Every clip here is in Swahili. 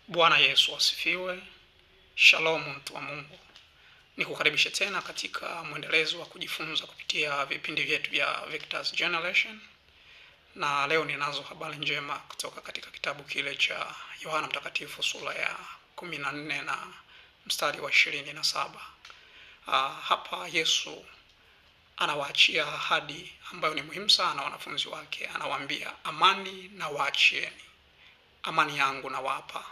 Bwana Yesu asifiwe. Shalom mtu wa Mungu. Nikukaribishe tena katika mwendelezo wa kujifunza kupitia vipindi vyetu vya Victor's Generation. Na leo ninazo habari njema kutoka katika kitabu kile cha Yohana Mtakatifu sura ya 14 na mstari wa 27. Hapa Yesu anawaachia ahadi ambayo ni muhimu sana wanafunzi wake. Anawaambia, amani na waachieni, amani yangu na wapa.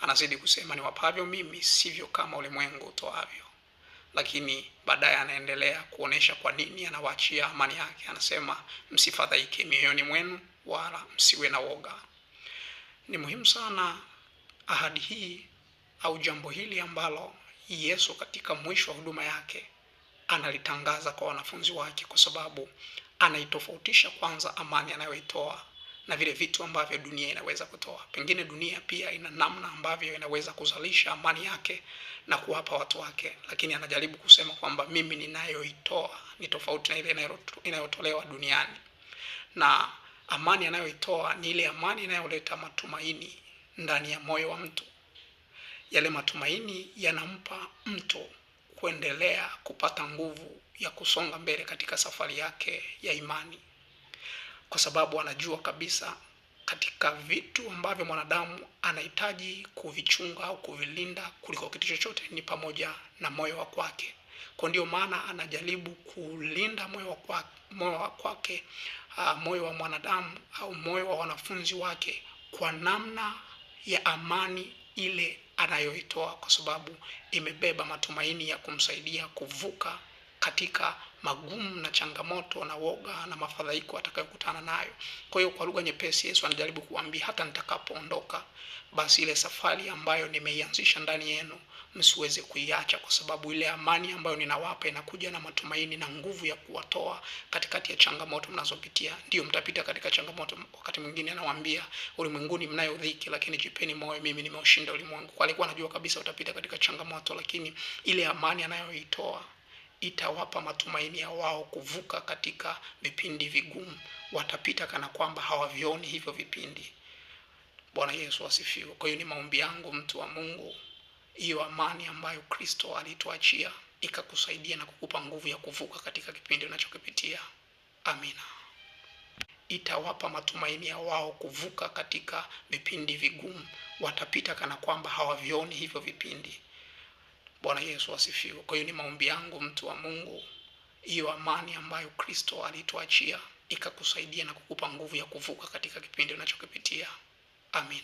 Anazidi kusema, ni wapavyo mimi sivyo kama ulimwengu utoavyo. Lakini baadaye anaendelea kuonesha kwa nini anawaachia amani yake. Anasema, msifadhaike mioyoni mwenu wala msiwe na woga. Ni muhimu sana ahadi hii au jambo hili ambalo Yesu katika mwisho wa huduma yake analitangaza kwa wanafunzi wake, kwa sababu anaitofautisha kwanza amani anayoitoa na vile vitu ambavyo dunia inaweza kutoa. Pengine dunia pia ina namna ambavyo inaweza kuzalisha amani yake na kuwapa watu wake, lakini anajaribu kusema kwamba mimi ninayoitoa ni tofauti na ile inayotolewa duniani. Na amani anayoitoa ni ile amani inayoleta matumaini ndani ya moyo wa mtu. Yale matumaini yanampa mtu kuendelea kupata nguvu ya kusonga mbele katika safari yake ya imani, kwa sababu anajua kabisa katika vitu ambavyo mwanadamu anahitaji kuvichunga au kuvilinda kuliko kitu chochote ni pamoja na moyo wa kwake. Kwa ndio maana anajaribu kulinda moyo wa kwake, moyo wa mwanadamu au moyo wa wanafunzi wake kwa namna ya amani ile anayoitoa, kwa sababu imebeba matumaini ya kumsaidia kuvuka katika magumu na changamoto na woga na mafadhaiko atakayokutana nayo. Kwa hiyo kwa lugha nyepesi, Yesu anajaribu kuambia, hata nitakapoondoka, basi ile safari ambayo nimeianzisha ndani yenu msiweze kuiacha, kwa sababu ile amani ambayo ninawapa inakuja na matumaini na nguvu ya kuwatoa katikati ya changamoto mnazopitia. Ndio mtapita katika changamoto. Wakati mwingine anawaambia, ulimwenguni mnayo dhiki, lakini jipeni moyo, mimi nimeushinda ulimwengu. Kwa alikuwa anajua kabisa utapita katika changamoto, lakini ile amani anayoitoa itawapa matumaini ya wao kuvuka katika vipindi vigumu. Watapita kana kwamba hawavioni hivyo vipindi. Bwana Yesu asifiwe. Kwa hiyo ni maombi yangu mtu wa Mungu, hiyo amani ambayo Kristo alituachia ikakusaidia na kukupa nguvu ya kuvuka katika kipindi unachokipitia. Amina. Itawapa matumaini ya wao kuvuka katika vipindi vigumu. Watapita kana kwamba hawavioni hivyo vipindi. Bwana Yesu asifiwe. Kwa hiyo ni maombi yangu mtu wa Mungu, hiyo amani ambayo Kristo alituachia ikakusaidia na kukupa nguvu ya kuvuka katika kipindi unachokipitia. Amina.